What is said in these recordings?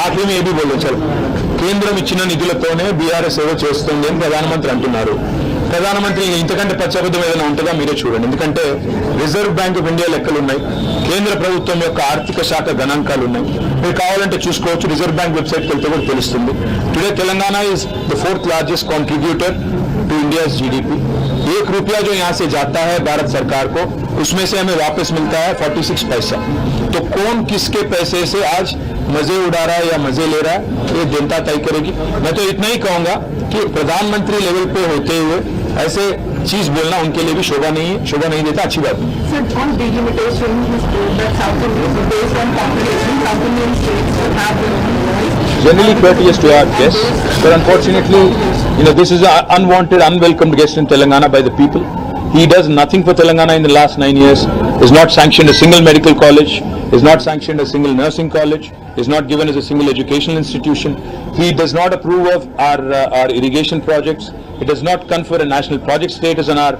ఆఖరి में ये भी बोलो चलो కేంద్రం ఇచ్చిన నిధులతోనే బీఆర్ఎస్ ఏదో చేస్తుంది అని ప్రధానమంత్రి అంటున్నారు. ప్రధానమంత్రి ఇంతకంటే పచ్చబద్ధం ఏదైనా ఉంటుందా మీరే చూడండి. ఎందుకంటే రిజర్వ్ బ్యాంక్ ఆఫ్ ఇండియా లెక్కలు ఉన్నాయి, కేంద్ర ప్రభుత్వం యొక్క ఆర్థిక శాఖ గణాంకాలు ఉన్నాయి. మీరు కావాలంటే చూసుకోవచ్చు, రిజర్వ్ బ్యాంక్ వెబ్సైట్కి వెళ్తే కూడా తెలుస్తుంది. Today Telangana is the 4th largest contributor to India's GDP. 1 रुपया जो यहाँ से जाता है भारत सरकार को, उसमें से हमें वापस मिलता है 46 पैसा. तो कौन किसके पैसे से आज मजे उड़ा रहा है या मजे ले रहा है, ये जनता तय करेगी. मैं तो इतना ही कहूंगा कि प्रधानमंत्री लेवल पे होते हुए ऐसे चीज बोलना उनके लिए भी शोभा नहीं देता. अच्छी बात नहीं. Generally courteous to our guests, but unfortunately, this is an unwanted, unwelcomed guest in Telangana by the people. He does nothing for Telangana in the last 9 years. Has not sanctioned a single medical college. Has not sanctioned a single nursing college. Is not given as a single educational institution. He does not approve of our irrigation projects. It does not confer a national project status on our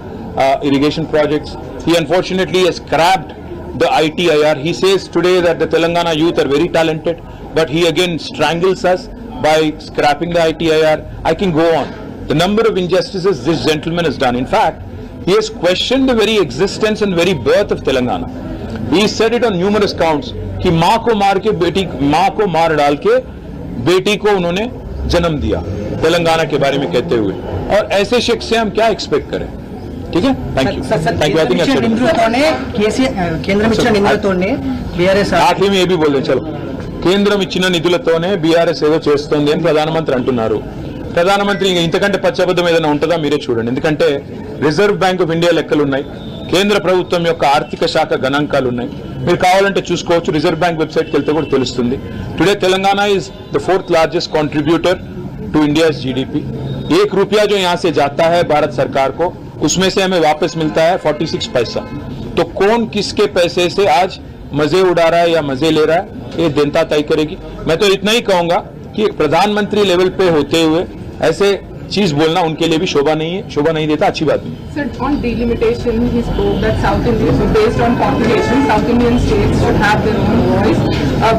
irrigation projects. He unfortunately has scrapped the ITIR. He says today that the Telangana youth are very talented, but he again strangles us by scrapping the ITIR. I can go on. The number of injustices this gentleman has done. In fact, he has questioned the very existence and very birth of Telangana. He said it on numerous counts कि माँ को मार डाल के बेटी को उन्होंने जन्म दिया, तेलंगाना के बारे में कहते हुए. और ऐसे शख्स से हम क्या एक्सपेक्ट करें. ठीक है, थैंक यू. ఆఖరి में ये भी बोल रहे चलो కేంద్రం ఇచ్చిన నిధులతోనే బీఆర్ఎస్ ఏదో చేస్తుంది అని ప్రధానమంత్రి అంటున్నారు. ప్రధానమంత్రి ఇంతకంటే పచ్చబద్ధం ఏదైనా ఉంటుందా మీరే చూడండి. ఎందుకంటే రిజర్వ్ బ్యాంక్ ఆఫ్ ఇండియా లెక్కలు ఉన్నాయి, కేంద్ర ప్రభుత్వం యొక్క ఆర్థిక శాఖ గణాంకాలు ఉన్నాయి. మీరు కావాలంటే చూసుకోవచ్చు, రిజర్వ్ బ్యాంక్ వెబ్సైట్కి వెళ్తే కూడా తెలుస్తుంది. Today Telangana is the 4th largest contributor to India's GDP. 1 रुपया जो यहाँ से जाता है भारत सरकार को, उसमें से हमें वापस मिलता है 46 पैसा. तो कौन किसके पैसे से आज मजे उड़ा रहा है या मजे ले रहा है, ये जनता तय करेगी. मैं तो इतना ही कहूंगा कि प्रधानमंत्री लेवल पे होते हुए ऐसे चीज बोलना उनके लिए भी शोभा नहीं देता. अच्छी बात नहीं. Sir, on delimitation, he spoke that South India, based on population, South Indian states should have their own voice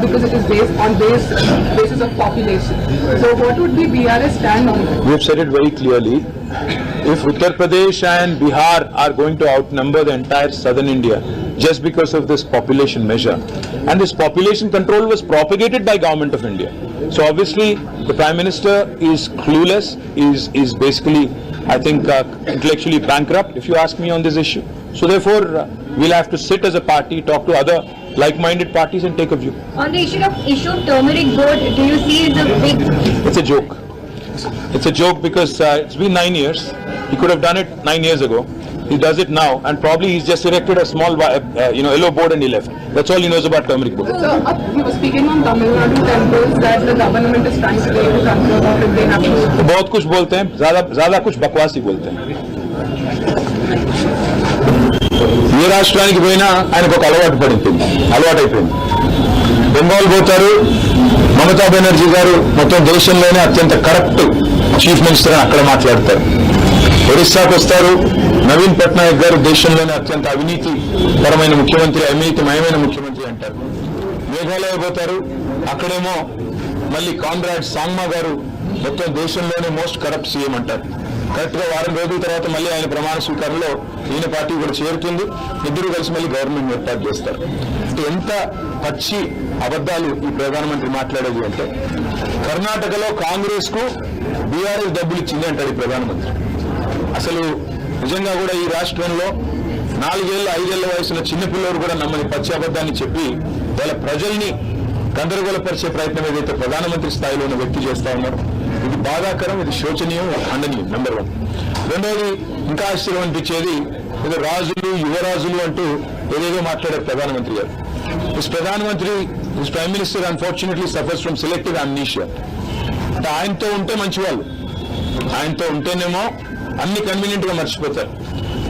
because it is based on basis of population. So, what would be BRS stand on that? We have said it very clearly. If Uttar Pradesh and Bihar are going to outnumber the entire southern India just because of this population measure, and this population control was propagated by Government of India. So obviously the Prime Minister is clueless, is basically, I think, intellectually bankrupt, if you ask me, on this issue. So therefore we'll have to sit as a party, talk to other like-minded parties and take a view. On the issue of turmeric board, do you see the big... It's a joke. It's a joke because it's been 9 years. He could have done it 9 years ago. He does it now, and probably he's just erected a small, yellow board and he left. That's all he knows about turmeric board. So, he was speaking on Tamil Nadu temples that the government is trying to take control of it. They have to... बहुत कुछ बोलते हैं, ज़्यादा कुछ बकवास ही बोलते हैं. ఏ రాష్ట్రానికి పోయినా ఆయనకు ఒక అలవాటైపోయింది. బెంగాల్ పోతారు, మమతా బెనర్జీ గారు మొత్తం దేశంలోనే అత్యంత కరప్ట్ చీఫ్ మినిస్టర్ అని అక్కడ మాట్లాడతారు. ఒరిస్సాకు వస్తారు, నవీన్ పట్నాయక్ గారు దేశంలోనే అత్యంత అవినీతిపరమైన ముఖ్యమంత్రి, అవినీతిమయమైన ముఖ్యమంత్రి అంటారు. మేఘాలయ పోతారు, అక్కడేమో మళ్ళీ కాన్రాడ్ సాంగ్మా గారు మొత్తం దేశంలోనే మోస్ట్ కరప్ట్ సీఎం అంటారు. కరెక్ట్ గా వారం రోజుల తర్వాత మళ్ళీ ఆయన ప్రమాణ స్వీకారంలో ఈయన పార్టీ కూడా చేరుతుంది. ఇద్దరు కలిసి మళ్ళీ గవర్నమెంట్ ఏర్పాటు చేస్తారు. ఎంత పచ్చి అబద్ధాలు ఈ ప్రధానమంత్రి మాట్లాడేది అంటే, కర్ణాటకలో కాంగ్రెస్ కు బీఆర్ఎస్ డబ్బులు ఇచ్చింది అంటాడు ఈ ప్రధానమంత్రి. అసలు నిజంగా కూడా ఈ రాష్ట్రంలో 4 ఏళ్ళ 5 ఏళ్ల వయసున్న చిన్నపిల్లలు కూడా నమ్మని పచ్చి అబద్ధాన్ని చెప్పి వాళ్ళ ప్రజల్ని గందరగోళపరిచే ప్రయత్నం ఏదైతే ప్రధానమంత్రి స్థాయిలో ఉన్న వ్యక్తి చేస్తా ఉన్నారు, ఇది బాధాకరం, ఇది శోచనీయం, ఖండనీయం. నెంబర్ 1. రెండోది, ఇంకా ఆశ్చర్యం అనిపించేది, ఏదో రాజులు యువరాజులు అంటూ ఏదేదో మాట్లాడారు ప్రధానమంత్రి గారు. This prime minister unfortunately suffers from selective amnesia. అంటే ఆయనతో ఉంటే మంచివాళ్ళు, ఆయనతో ఉంటేనేమో అన్ని కన్వీనియంట్ గా మర్చిపోతారు.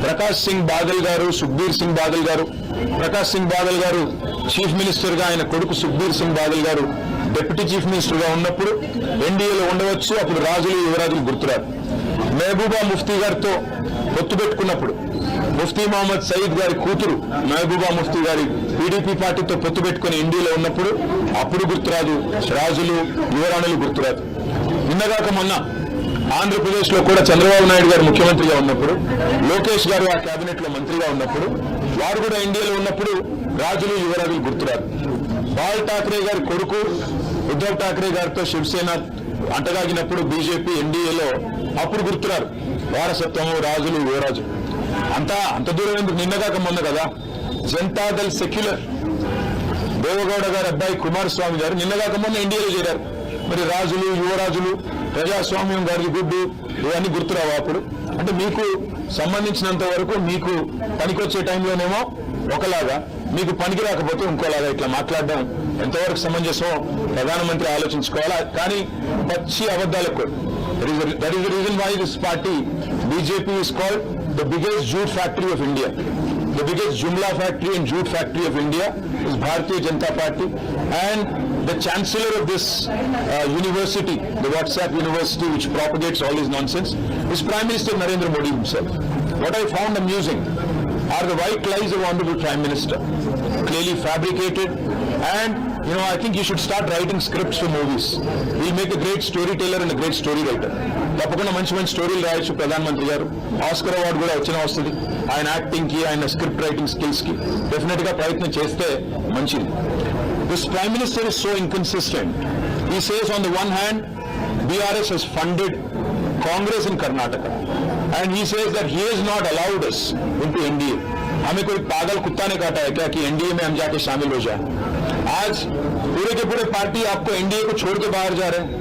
ప్రకాష్ సింగ్ బాదల్ గారు, సుఖ్బీర్ సింగ్ బాదల్ గారు, ప్రకాష్ సింగ్ బాదల్ గారు చీఫ్ మినిస్టర్ గా, ఆయన కొడుకు సుఖ్బీర్ సింగ్ బాదల్ గారు డిప్యూటీ చీఫ్ మినిస్టర్ గా ఉన్నప్పుడు ఎన్డీఏలో ఉండవచ్చు, అప్పుడు రాజులు యువరాజులు గుర్తురారు. మహబూబా ముఫ్తీ గారితో పొత్తు పెట్టుకున్నప్పుడు ముఫ్తీ మహమ్మద్ సయీద్ గారి కూతురు మహబూబా ముఫ్తీ గారి టీడీపీ పార్టీతో పొత్తు పెట్టుకుని ఇండియాలో ఉన్నప్పుడు అప్పుడు గుర్తురాదు, రాజులు యువరాణులు గుర్తురాదు. నిన్నగాక మొన్న ఆంధ్రప్రదేశ్ లో కూడా చంద్రబాబు నాయుడు గారు ముఖ్యమంత్రిగా ఉన్నప్పుడు, లోకేష్ గారు ఆ కేబినెట్ లో మంత్రిగా ఉన్నప్పుడు, వారు కూడా ఇండియాలో ఉన్నప్పుడు రాజులు యువరాజులు గుర్తురాదు. బాల్ ఠాక్రే గారి కొడుకు ఉద్ధవ్ ఠాక్రే గారితో శివసేన అంటగాగినప్పుడు బీజేపీ ఎన్డీఏలో అప్పుడు గుర్తురారు వారసత్వము, రాజులు యువరాజు. అంత దూరం ఎందుకు? నిన్నగాక మొన్న కదా జనతాదళ్ సెక్యులర్ దేవగౌడ గారి అబ్బాయి కుమారస్వామి గారు నిన్నగాక మొన్న ఎన్డీఏలో చేరారు. మరి రాజులు యువరాజులు ప్రజాస్వామ్యం గారి గుడ్డు ఇవన్నీ గుర్తురావు అప్పుడు. అంటే మీకు సంబంధించినంత వరకు మీకు పనికొచ్చే టైంలోనేమో ఒకలాగా, మీకు పనికి రాకపోతే ఇంకోలాగా ఇట్లా మాట్లాడడం ఎంతవరకు సమంజసం ప్రధానమంత్రి ఆలోచించుకోవాలా. కానీ పచ్చి అబద్ధాలకు that is the reason why this party BJP is called the biggest జూట్ factory of India. The biggest Jumla factory and jute factory of India is Bharatiya Janata Party, and the chancellor of this university, the WhatsApp university which propagates all this nonsense, is Prime Minister Narendra Modi himself. What I found amusing are the white lies of Honorable Prime Minister, clearly fabricated, and I think you should start writing scripts for movies. He'll make a great storyteller and a great story writer. తప్పకుండా మంచి మంచి స్టోరీలు రాయొచ్చు ప్రధానమంత్రి గారు. Oscar award కూడా వస్తుంది ఆయన యాక్టింగ్ కి, ఆయన స్క్రిప్ట్ రైటింగ్ స్కిల్స్ కి. డెఫినెట్ గా ప్రయత్నం చేస్తే మంచిది. This prime minister is so inconsistent. He says on the one hand BRS has funded Congress in Karnataka, and he says that he has not allowed us into NDA. हमें कोई पागल कुत्ता ने काटा है क्या कि एनडीए में हम जाके शामिल हो जाए? आज पूरे के पूरे पार्टी आपको एनडीए को छोड़ के बाहर जा रहे हैं.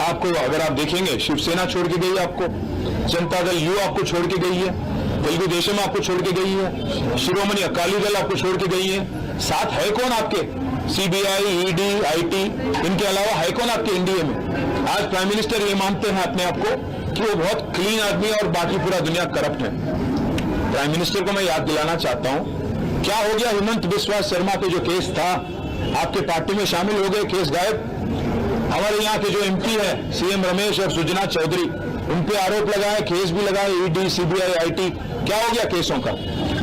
आपको अगर आप देखेंगे शिवसेना छोड़ के गई, आपको जनता दल यू आपको छोड़ के गई है, तेलुगु देशम आपको छोड़ के गई है, शिरोमणि अकाली दल आपको छोड़ के गई है. साथ है कौन आपके? सीबीआई, ईडी, आईटी, इनके अलावा है कौन आपके एनडीए में? आज प्राइम मिनिस्टर ये मानते हैं अपने आप को कि वो बहुत क्लीन आदमी है और बाकी पूरा दुनिया करप्ट है. प्राइम मिनिस्टर को मैं याद दिलाना चाहता हूं, क्या हो गया हेमंत बिस्वा शर्मा पे जो केस था, आपके पार्टी में शामिल हो गए, केस गायब. हमारे यहाँ के जो एमपी है सीएम रमेश और सुजना चौधरी, उन पे आरोप लगाए, केस भी लगाए, ईडी, सीबीआई, आईटी. क्या हो गया केसों का?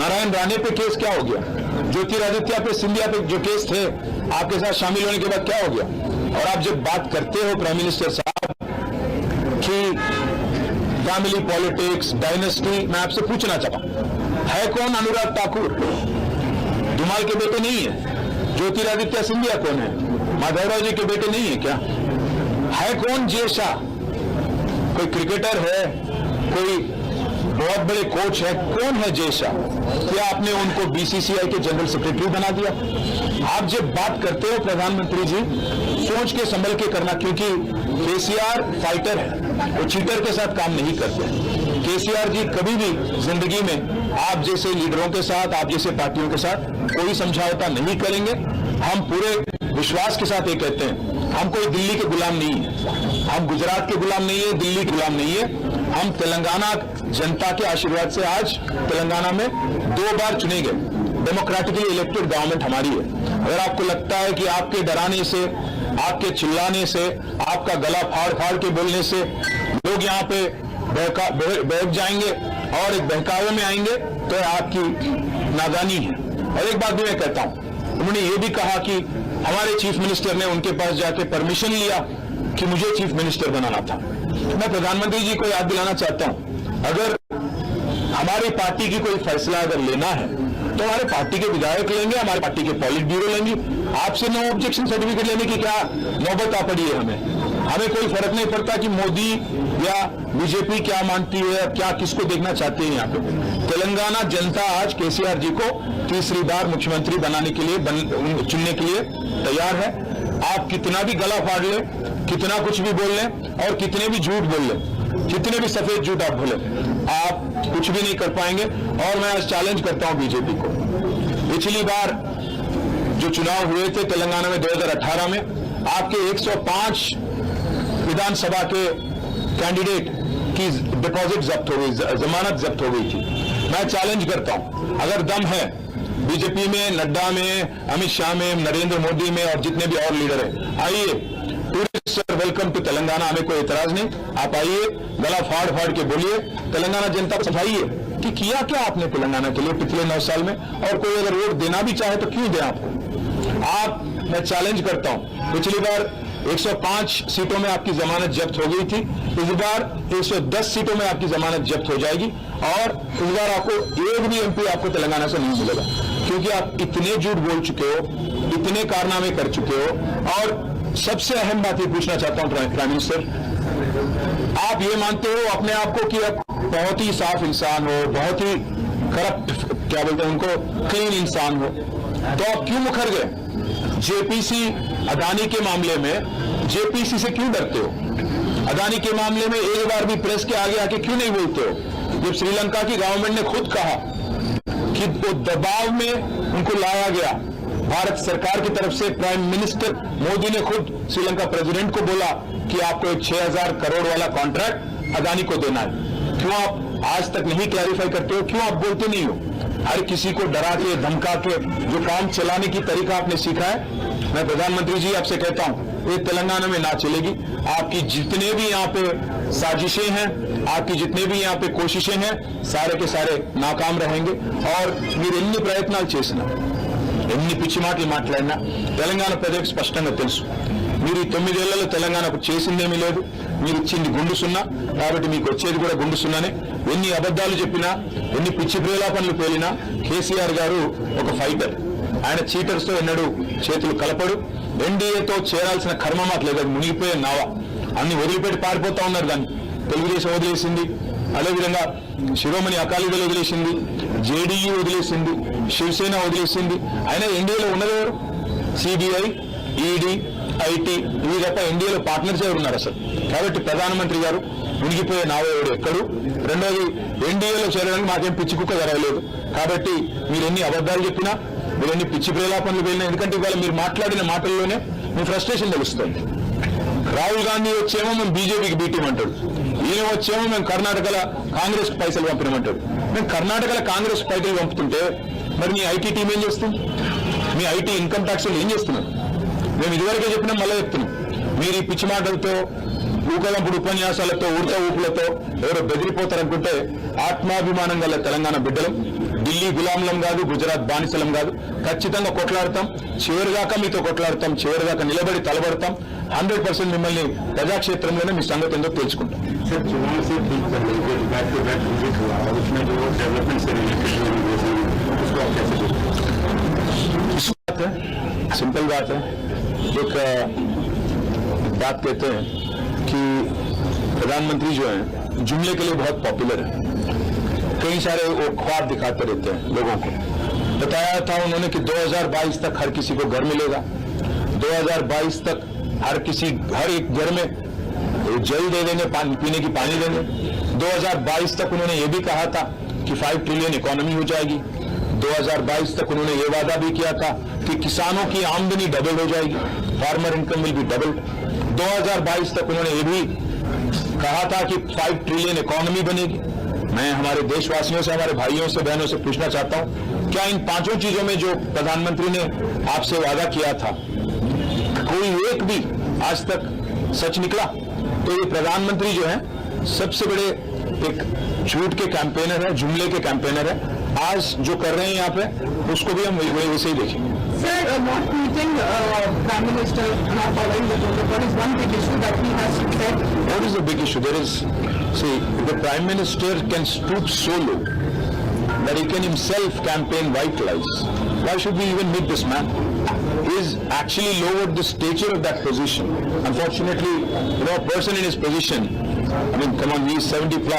नारायण राणे पे केस क्या हो गया? ज्योतिरादित्य पे, सिंधिया पे जो केस थे आपके साथ शामिल होने के बाद क्या हो गया? और आप जब बात करते हो प्राइम मिनिस्टर साहब कि फैमिली पॉलिटिक्स, डायनेस्टी, मैं आपसे पूछना चाहता हूं, है कौन अनुराग ठाकुर? धुमाल के बेटे नहीं है? ज्योतिरादित्य सिंधिया कौन है? माधवराव जी के बेटे नहीं है क्या? है कौन जय शाह? कोई क्रिकेटर है? कोई बहुत बड़े कोच है? कौन है जय शाह? क्या आपने उनको बीसीसीआई के जनरल सेक्रेटरी बना दिया? आप जब बात करते हो प्रधानमंत्री जी, सोच के संभल के करना, क्योंकि केसीआर फाइटर है, वो चीटर के साथ काम नहीं करते. केसीआर जी कभी भी जिंदगी में आप जैसे लीडरों के साथ, आप जैसे पार्टियों के साथ कोई समझौता नहीं करेंगे. हम पूरे विश्वास के साथ ये कहते हैं, हम कोई दिल्ली के गुलाम नहीं है, हम गुजरात के गुलाम नहीं है, दिल्ली के गुलाम नहीं है. हम तेलंगाना जनता के आशीर्वाद से आज तेलंगाना में 2 बार चुने गए. डेमोक्रेटिकली इलेक्टेड गवर्नमेंट हमारी है. अगर आपको लगता है कि आपके डराने से, आपके चिल्लाने से, आपका गला फाड़ फाड़ के बोलने से लोग यहाँ पे बहक जाएंगे और एक बहकावे में आएंगे, तो आपकी नादानी है. और एक बात भी मैं कहता हूं, उन्होंने ये भी कहा कि हमारे चीफ मिनिस्टर ने उनके पास जाके परमिशन लिया कि मुझे चीफ मिनिस्टर बनाना था. मैं प्रधानमंत्री जी को याद दिलाना चाहता हूं, अगर हमारी पार्टी की कोई फैसला अगर लेना है तो हमारे पार्टी के विधायक लेंगे, हमारे पार्टी के पॉलिट ब्यूरो लेंगे. आपसे नो ऑब्जेक्शन सर्टिफिकेट लेने की क्या नौबत आ पड़ी है? हमें कोई फर्क नहीं पड़ता कि मोदी या बीजेपी क्या मानती है, क्या किसको देखना चाहते हैं. यहाँ पे तेलंगाना जनता आज केसीआर जी को तीसरी बार मुख्यमंत्री बनाने के लिए, चुनने के लिए तैयार है. आप कितना भी गला फाड़ ले, कितना कुछ भी बोल लें और कितने भी झूठ बोल लें, जितने भी सफेद झूठ आप बोले, आप कुछ भी नहीं कर पाएंगे. और मैं आज चैलेंज करता हूं बीजेपी को. पिछली बार जो चुनाव हुए थे तेलंगाना में 2018 में, आपके 105 विधानसभा के कैंडिडेट की डिपॉजिट जब्त हो गई, जमानत जब्त हो गई थी. मैं चैलेंज करता हूं, अगर दम है बीजेपी में, नड्डा में, अमित शाह में, नरेंद्र मोदी में और जितने भी और लीडर हैं, आइए. Tourist sir welcome to Telangana, हमें कोई एतराज नहीं. आप आइए, गला फाड़ फाड़ के बोलिए, तेलंगाना जनता को समझाइए कि किया क्या आपने तेलंगाना के लिए पिछले 9 साल में, और कोई अगर वोट देना भी चाहे तो क्यों दे आपको। मैं चैलेंज करता हूं, पिछली बार 105 सीटों में आपकी जमानत जब्त हो गई थी, इस बार 110 सीटों में आपकी जमानत जब्त हो जाएगी, और इस बार आपको एक भी एमपी आपको तेलंगाना से नहीं मिलेगा, क्योंकि आप इतने झूठ बोल चुके हो, इतने कारनामे कर चुके हो। और सबसे अहम बात ये पूछना चाहता हूं प्राइम मिनिस्टर, आप ये मानते हो अपने आप को कि आप बहुत ही साफ इंसान हो, बहुत ही करप्ट, क्या बोलते हैं उनको, क्लीन इंसान हो, तो आप क्यों मुखर गए? जेपीसी अदानी के मामले में जेपीसी से क्यों डरते हो? अदानी के मामले में एक बार भी प्रेस के आगे आके क्यों नहीं बोलते हो? जब श्रीलंका की गवर्नमेंट ने खुद कहा कि वो दबाव में उनको लाया गया, भारत सरकार की तरफ से प्राइम मिनिस्टर मोदी ने खुद श्रीलंका प्रेसिडेंट को बोला कि आपको एक 6,000 करोड़ वाला कॉन्ट्रैक्ट अदानी को देना है, क्यों आप आज तक नहीं क्लैरिफाई करते हो? क्यों आप बोलते नहीं हो? हर किसी को डरा के धमका के जो काम चलाने की तरीका आपने सीखा है, मैं प्रधानमंत्री जी आपसे कहता हूं ये तेलंगाना में ना चलेगी। आपकी जितने भी यहाँ पे साजिशें हैं, आपकी जितने भी यहाँ पे कोशिशें हैं, सारे के सारे नाकाम रहेंगे। और మీరు ఎన్ని ప్రయత్నాలు చేసినా, ఎన్ని పిచ్చి మాటలు మాట్లాడినా తెలంగాణ ప్రజలకు స్పష్టంగా తెలుసు, మీరు ఈ 9 ఏళ్లలో తెలంగాణకు చేసిందేమీ లేదు, మీరు ఇచ్చింది గుండు సున్నా, కాబట్టి మీకు వచ్చేది కూడా గుండు సున్నానే। ఎన్ని అబద్ధాలు చెప్పినా, ఎన్ని పిచ్చి ప్రేలాపనలు పేలినా కేసీఆర్ గారు ఒక ఫైటర్, ఆయన చీటర్స్ తో ఎన్నడూ చేతులు కలపడు। ఎన్డీఏతో చేరాల్సిన కర్మ మాకు లేదు, అది మునిగిపోయే నావా, అన్ని వదిలిపెట్టి పారిపోతా ఉన్నారు। దాన్ని తెలుగుదేశం వదిలేసింది, అదేవిధంగా శిరోమణి అకాలీదళ్ వదిలేసింది, జేడీయూ వదిలేసింది, శివసేన వదిలేసింది। అయినా ఎన్డీఏలో ఉన్నదెవరు? సిబిఐ, ఈడీ, ఐటీ, ఇవి తప్ప ఎన్డీఏలో పార్ట్నర్స్ ఎవరు ఉన్నారు అసలు? కాబట్టి ప్రధానమంత్రి గారు మునిగిపోయే నావోడు ఎక్కడు। రెండోది, ఎన్డీఏలో చేరడానికి మాకేం పిచ్చి కుక్క జరగలేదు, కాబట్టి మీరు ఎన్ని అబద్ధాలు చెప్పినా, మీరు ఎన్ని పిచ్చి ప్రేలాపనలు వెళ్ళినా, ఎందుకంటే ఇవాళ మీరు మాట్లాడిన మాటల్లోనే మీ ఫ్రస్ట్రేషన్ తెలుస్తుంది। రాహుల్ గాంధీ వచ్చేమో మేము బీజేపీకి బీటీమంటాడు, ఈయన వచ్చేమో మేము కర్ణాటకలో కాంగ్రెస్ కు పైసలు పంపినమంటాడు। మేము కర్ణాటకలో కాంగ్రెస్ పైసలు పంపుతుంటే మరి మీ ఐటీ టీం ఏం చేస్తుంది? మీ ఐటీ ఇన్కమ్ ట్యాక్స్ ఏం చేస్తున్నారు? మేము ఇదివరకే చెప్పినాం, మళ్ళీ చెప్తున్నాం, మీరు ఈ పిచ్చి మాటలతో, ఊకలంపుడు ఉపన్యాసాలతో, ఉడత ఊపులతో ఎవరో బెదిరిపోతారనుకుంటే, ఆత్మాభిమానం గల తెలంగాణ బిడ్డలం, ఢిల్లీ గులాంలం కాదు, గుజరాత్ బానిసలం కాదు, ఖచ్చితంగా కొట్లాడతాం, చివరిదాకా మీతో కొట్లాడతాం, చివరిదాకా నిలబడి తలబడతాం, 100% మిమ్మల్ని ప్రజాక్షేత్రంలోనే మీ సంగతి ఏందో తెలుసుకుంటాం। सर, चुनाव से ठीक कर लेंगे, बैक टू बैक विजिट हुआ और उसमें जो डेवलपमेंट से रिलेटेड उसको आप कैसे देखते बात है, सिंपल बात है। एक बात कहते हैं कि प्रधानमंत्री जो है जुमले के लिए बहुत पॉपुलर है, कई सारे वो ख्वाब दिखाते रहते हैं लोगों को। बताया था उन्होंने कि 2022 तक हर किसी को घर मिलेगा, 2022 तक हर एक घर में जल दे देंगे, पीने की पानी देंगे। 2022 तक उन्होंने ये भी कहा था कि 5 ट्रिलियन इकोनॉमी हो जाएगी। 2022 तक उन्होंने ये वादा भी किया था कि किसानों की आमदनी डबल हो जाएगी, farmer income will be double. 2022 तक उन्होंने ये भी कहा था कि 5 ट्रिलियन इकोनॉमी बनेगी। मैं हमारे देशवासियों से, हमारे भाइयों से, बहनों से पूछना चाहता हूं, क्या इन 5 चीजों में जो प्रधानमंत्री ने आपसे वादा किया था, कोई एक भी आज तक सच निकला? तो ये प्रधानमंत्री जो है सबसे बड़े एक झूठ के कैंपेनर है, जुमले के कैंपेनर है। आज जो कर रहे हैं यहाँ पे, उसको भी हम वैसे ही देखेंगे। Sir, not meeting Prime Minister, not following the protocol is one big issue that he has said. What is the big issue? See, the Prime Minister can stoop so low that he can himself campaign white lies. Why should we even meet this man? He is actually lowered the stature of that position. Unfortunately, a person in his position, I mean, come on, he is 70 plus.